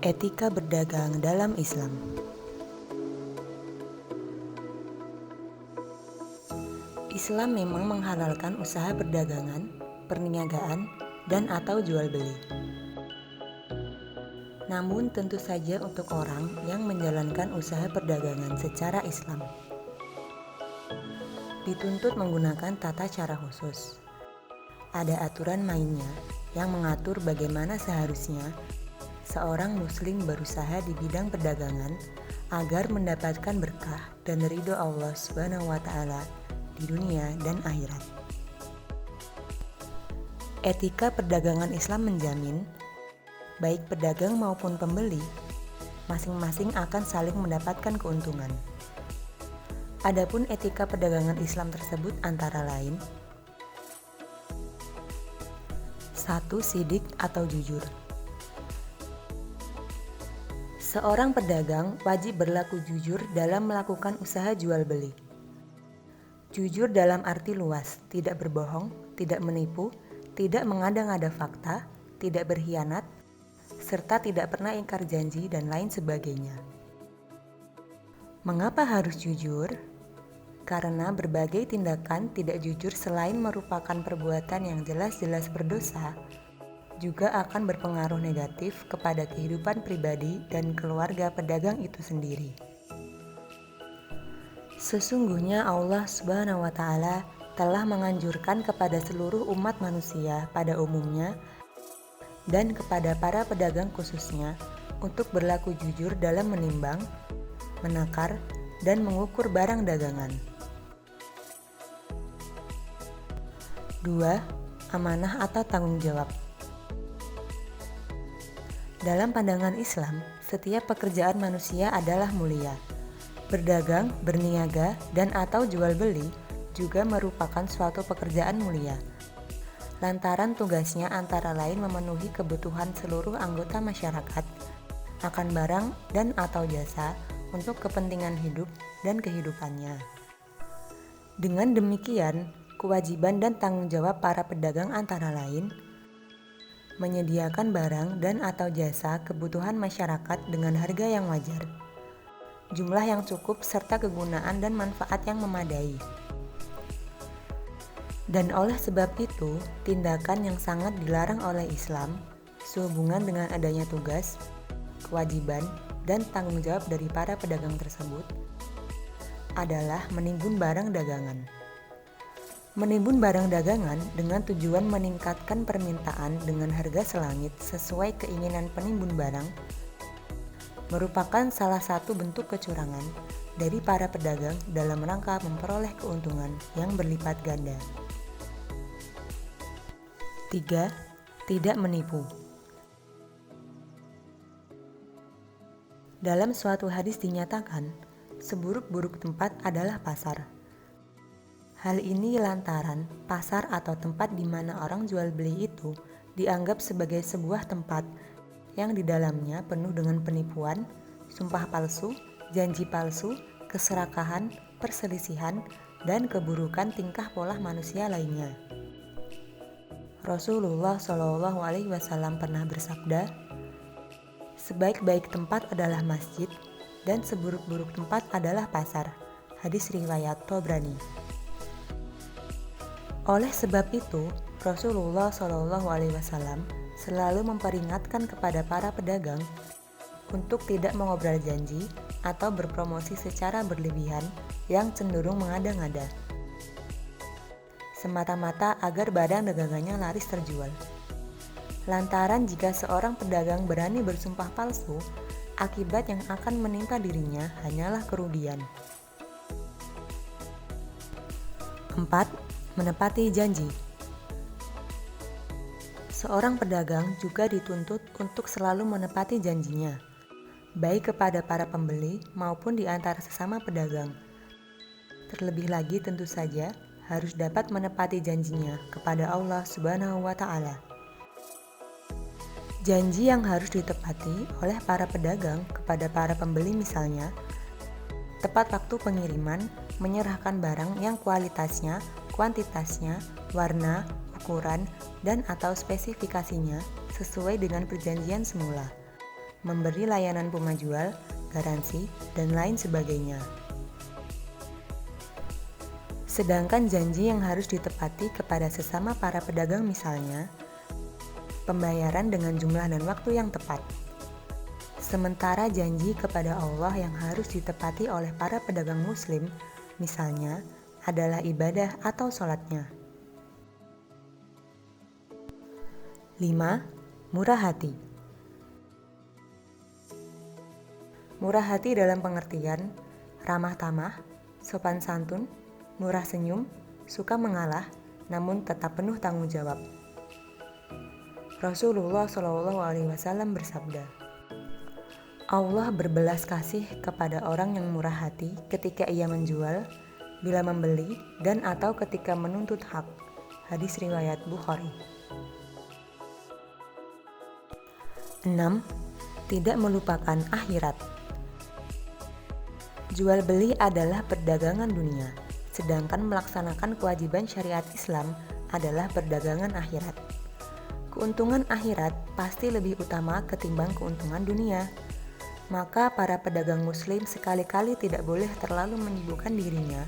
Etika berdagang dalam Islam. Islam memang menghalalkan usaha perdagangan, perniagaan, dan atau jual beli. Namun tentu saja untuk orang yang menjalankan usaha perdagangan secara Islam dituntut menggunakan tata cara khusus. Ada aturan mainnya yang mengatur bagaimana seharusnya seorang muslim berusaha di bidang perdagangan agar mendapatkan berkah dan ridho Allah Subhanahu wa taala di dunia dan akhirat. Etika perdagangan Islam menjamin baik pedagang maupun pembeli masing-masing akan saling mendapatkan keuntungan. Adapun etika perdagangan Islam tersebut antara lain: 1. Sidik atau jujur. Seorang pedagang wajib berlaku jujur dalam melakukan usaha jual beli. Jujur dalam arti luas, tidak berbohong, tidak menipu, tidak mengada-ngada fakta, tidak berkhianat, serta tidak pernah ingkar janji dan lain sebagainya. Mengapa harus jujur? Karena berbagai tindakan tidak jujur selain merupakan perbuatan yang jelas-jelas berdosa, juga akan berpengaruh negatif kepada kehidupan pribadi dan keluarga pedagang itu sendiri. Sesungguhnya Allah Subhanahu wa taala telah menganjurkan kepada seluruh umat manusia pada umumnya dan kepada para pedagang khususnya untuk berlaku jujur dalam menimbang, menakar, dan mengukur barang dagangan. 2. Amanah atau tanggung jawab. Dalam pandangan Islam, setiap pekerjaan manusia adalah mulia. Berdagang, berniaga, dan atau jual beli juga merupakan suatu pekerjaan mulia. Lantaran tugasnya antara lain memenuhi kebutuhan seluruh anggota masyarakat akan barang dan atau jasa untuk kepentingan hidup dan kehidupannya. Dengan demikian, kewajiban dan tanggung jawab para pedagang antara lain menyediakan barang dan atau jasa kebutuhan masyarakat dengan harga yang wajar, jumlah yang cukup serta kegunaan dan manfaat yang memadai. Dan oleh sebab itu, tindakan yang sangat dilarang oleh Islam sehubungan dengan adanya tugas, kewajiban, dan tanggung jawab dari para pedagang tersebut adalah menimbun barang dagangan. Menimbun barang dagangan dengan tujuan meningkatkan permintaan dengan harga selangit sesuai keinginan penimbun barang merupakan salah satu bentuk kecurangan dari para pedagang dalam rangka memperoleh keuntungan yang berlipat ganda. 3. Tidak menipu. Dalam suatu hadis dinyatakan, seburuk-buruk tempat adalah pasar. Hal ini lantaran pasar atau tempat di mana orang jual beli itu dianggap sebagai sebuah tempat yang di dalamnya penuh dengan penipuan, sumpah palsu, janji palsu, keserakahan, perselisihan, dan keburukan tingkah pola manusia lainnya. Rasulullah SAW pernah bersabda, "Sebaik-baik tempat adalah masjid dan seburuk-buruk tempat adalah pasar." Hadis riwayat Tabrani. Oleh sebab itu, Rasulullah SAW selalu memperingatkan kepada para pedagang untuk tidak mengobrol janji atau berpromosi secara berlebihan yang cenderung mengada-ngada, semata-mata agar barang dagangannya laris terjual. Lantaran jika seorang pedagang berani bersumpah palsu, akibat yang akan menimpa dirinya hanyalah kerugian. 4. Menepati janji. Seorang pedagang juga dituntut untuk selalu menepati janjinya, baik kepada para pembeli maupun di antara sesama pedagang. Terlebih lagi tentu saja harus dapat menepati janjinya kepada Allah Subhanahu wa taala. Janji yang harus ditepati oleh para pedagang kepada para pembeli misalnya, tepat waktu pengiriman, menyerahkan barang yang kualitasnya, kuantitasnya, warna, ukuran, dan atau spesifikasinya sesuai dengan perjanjian semula. memberi layanan pemajual, garansi, dan lain sebagainya. Sedangkan janji yang harus ditepati kepada sesama para pedagang misalnya, pembayaran dengan jumlah dan waktu yang tepat. Sementara janji kepada Allah yang harus ditepati oleh para pedagang muslim, misalnya, adalah ibadah atau sholatnya. 5. Murah hati. Murah hati dalam pengertian ramah tamah, sopan santun, murah senyum, suka mengalah, namun tetap penuh tanggung jawab. Rasulullah SAW bersabda, Allah berbelas kasih kepada orang yang murah hati ketika ia menjual, bila membeli, dan atau ketika menuntut hak. Hadis riwayat Bukhari. 6. Tidak melupakan akhirat. Jual beli adalah perdagangan dunia, sedangkan melaksanakan kewajiban syariat Islam adalah perdagangan akhirat. Keuntungan akhirat pasti lebih utama ketimbang keuntungan dunia. Maka para pedagang muslim sekali-kali tidak boleh terlalu menyibukkan dirinya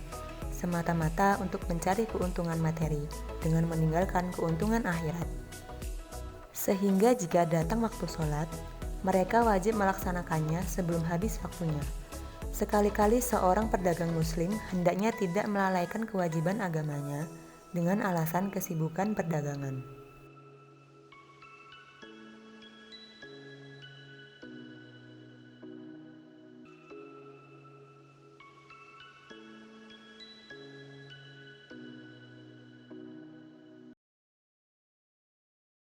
semata-mata untuk mencari keuntungan materi dengan meninggalkan keuntungan akhirat. Sehingga jika datang waktu sholat, mereka wajib melaksanakannya sebelum habis waktunya. Sekali-kali seorang pedagang muslim hendaknya tidak melalaikan kewajiban agamanya dengan alasan kesibukan perdagangan.